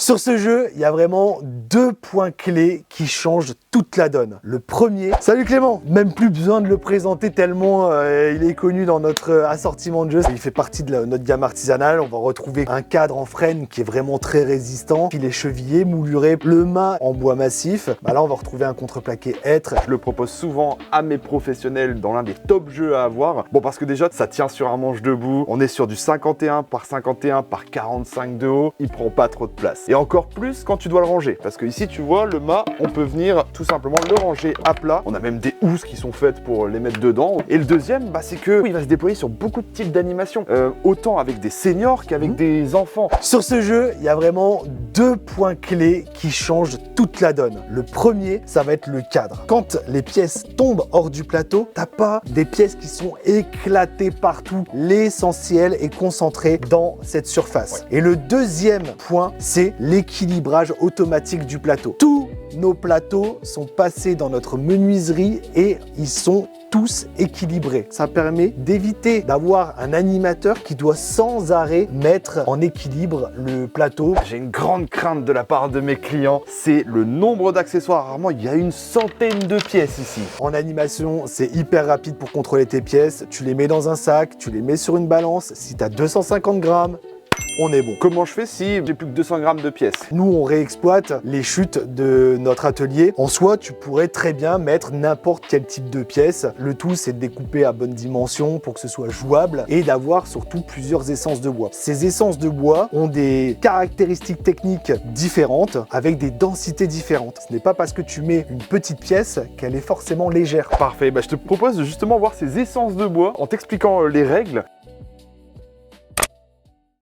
Sur ce jeu, il y a vraiment deux points clés qui changent toute la donne. Le premier, salut Clément, même plus besoin de le présenter tellement il est connu dans notre assortiment de jeux. Il fait partie de notre gamme artisanale. On va retrouver un cadre en frêne qui est vraiment très résistant, filet chevillé, mouluré, le mât en bois massif. Là, on va retrouver un contreplaqué hêtre. Je le propose souvent à mes professionnels dans l'un des top jeux à avoir. Bon, parce que déjà, ça tient sur un manche debout. On est sur du 51 par 51 par 45 de haut. Il prend pas trop de place. Et encore plus quand tu dois le ranger. Parce que ici, tu vois, le mât, on peut venir tout simplement le ranger à plat. On a même des housses qui sont faites pour les mettre dedans. Et le deuxième, c'est que il va se déployer sur beaucoup de types d'animations. Autant avec des seniors qu'avec des enfants. Sur ce jeu, il y a vraiment deux points clés qui changent toute la donne. Le premier, ça va être le cadre. Quand les pièces tombent hors du plateau, t'as pas des pièces qui sont éclatées partout. L'essentiel est concentré dans cette surface. Et le deuxième point, c'est l'équilibrage automatique du plateau. Tous nos plateaux sont passés dans notre menuiserie et ils sont tous équilibrés. Ça permet d'éviter d'avoir un animateur qui doit sans arrêt mettre en équilibre le plateau. J'ai une grande crainte de la part de mes clients, c'est le nombre d'accessoires. Rarement, il y a une centaine de pièces ici. En animation, c'est hyper rapide pour contrôler tes pièces. Tu les mets dans un sac, tu les mets sur une balance. Si tu as 250 grammes, on est bon. Comment je fais si j'ai plus que 200 grammes de pièces? Nous, on réexploite les chutes de notre atelier. En soi, tu pourrais très bien mettre n'importe quel type de pièce. Le tout, c'est de découper à bonne dimension pour que ce soit jouable et d'avoir surtout plusieurs essences de bois. Ces essences de bois ont des caractéristiques techniques différentes avec des densités différentes. Ce n'est pas parce que tu mets une petite pièce qu'elle est forcément légère. Parfait, je te propose de justement voir ces essences de bois en t'expliquant les règles.